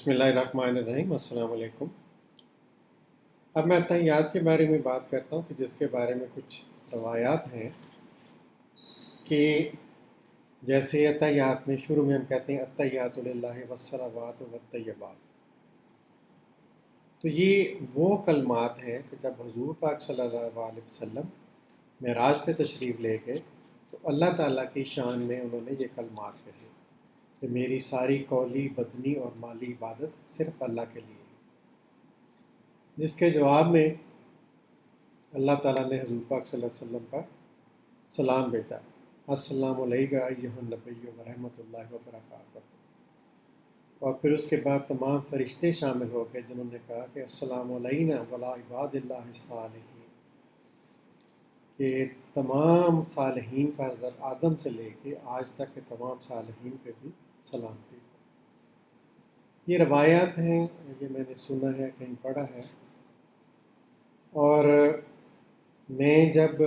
بسم اللہ الرحمن الرحیم، السلام علیکم۔ اب میں التحیات کے بارے میں بات کرتا ہوں کہ جس کے بارے میں کچھ روایات ہیں کہ جیسے التحیات میں شروع میں ہم کہتے ہیں التحیات للہ والصلوات والطیبات، تو یہ وہ کلمات ہیں کہ جب حضور پاک صلی اللہ علیہ وسلم معراج پہ تشریف لے گئے تو اللہ تعالیٰ کی شان میں انہوں نے یہ کلمات کہے کہ میری ساری قولی بدنی اور مالی عبادت صرف اللہ کے لیے ہے، جس کے جواب میں اللہ تعالیٰ نے حضور پاک صلی اللہ علیہ وسلم پر سلام بھیجا، السلام علیکم ایھا النبی ورحمۃ اللہ وبرکاتہ، اور پھر اس کے بعد تمام فرشتے شامل ہو گئے جنہوں نے کہا کہ السلام علینا وعلی عباد اللہ الصالحین، کہ تمام صالحین کا حضرت آدم سے لے کے آج تک کے تمام صالحین پہ بھی سلامتی ہو۔ یہ روایات ہیں، یہ میں نے سنا ہے، کہیں پڑھا ہے، اور میں جب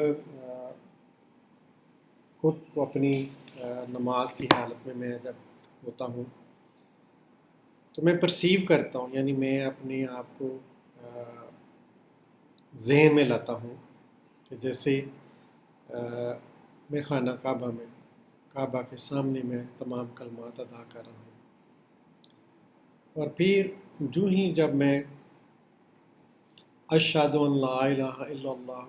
خود کو اپنی نماز کی حالت میں جب ہوتا ہوں تو میں پرسیو کرتا ہوں، یعنی میں اپنے آپ کو ذہن میں لاتا ہوں کہ جیسے میں خانہ کعبہ میں کعبہ کے سامنے میں تمام کلمات ادا کر رہا ہوں، اور پھر جو ہی جب میں اشہد ان لا الہ الا اللہ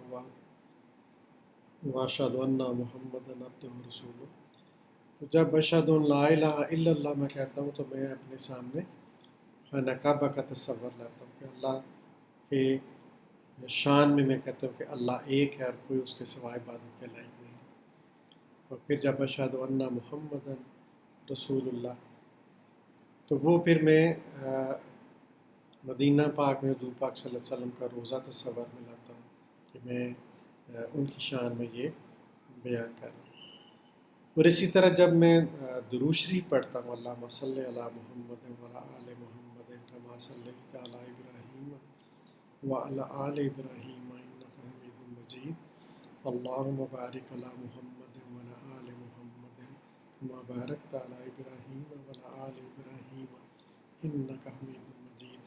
واشہد ان محمد عبدہ ورسولہ، تو جب اشہد ان لا الہ الا اللہ میں کہتا ہوں تو میں اپنے سامنے خانہ کعبہ کا تصور لاتا ہوں کہ اللہ کے شان میں کہتا ہوں کہ اللہ ایک ہے اور کوئی اس کے سوائے عبادت کے لائق نہیں، اور پھر جب اشہد ان محمد رسول اللہ، تو وہ پھر میں مدینہ پاک میں حضور پاک صلی اللہ علیہ وسلم کا روضہ تصور میں لاتا ہوں کہ میں ان کی شان میں یہ بیان کر رہا ہوں۔ اور اسی طرح جب میں درود شریف پڑھتا ہوں، اللہم صلی علی محمد وعلی آل محمد کما صلیت علی ابراہیم وعلی آل ابراہیم انک حمید مجید، اللہم بارک علی محمد وعلی آل محمد کما بارکت علی ابراہیم وعلی آل ابراہیم انک حمید مجید۔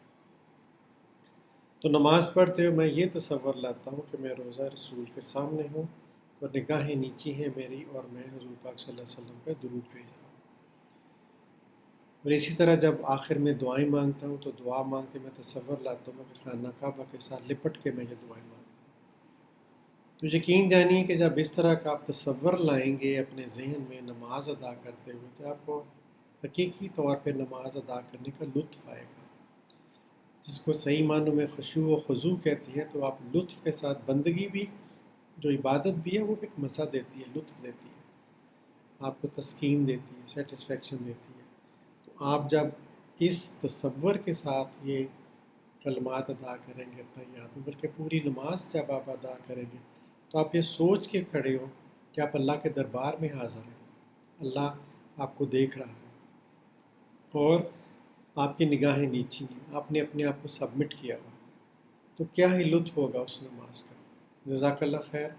تو نماز پڑھتے ہوئے میں یہ تصور لاتا ہوں کہ میں روضہ رسول کے سامنے ہوں اور نگاہیں نیچی ہیں میری، اور میں حضور پاک صلی اللہ علیہ وسلم پہ درود بھیج رہا ہوں۔ اور اسی طرح جب آخر میں دعائیں مانگتا ہوں تو دعا مانگتے میں تصور لاتا ہوں کہ خانہ کعبہ کے ساتھ لپٹ کے میں یہ دعائیں مانگتا ہوں۔ تو یقین جانیے کہ جب اس طرح کا آپ تصور لائیں گے اپنے ذہن میں نماز ادا کرتے ہوئے تو آپ کو حقیقی طور پہ نماز ادا کرنے کا لطف آئے گا، جس کو صحیح معنوں میں خشوع و خضوع کہتی ہے۔ تو آپ لطف کے ساتھ بندگی بھی، جو عبادت بھی ہے، وہ ایک مزہ دیتی ہے، لطف دیتی ہے، آپ کو تسکین دیتی ہے، سیٹسفیکشن دیتی ہے۔ تو آپ جب اس تصور کے ساتھ یہ کلمات ادا کریں گے تحیات میں، بلکہ پوری نماز جب آپ ادا کریں گے تو آپ یہ سوچ کے کھڑے ہو کہ آپ اللہ کے دربار میں حاضر ہیں، اللہ آپ کو دیکھ رہا ہے اور آپ کی نگاہیں نیچی ہیں، آپ نے اپنے آپ کو سبمٹ کیا ہوا ہے، تو کیا ہی لطف ہوگا اس نماز کا۔ جزاک اللہ خیر۔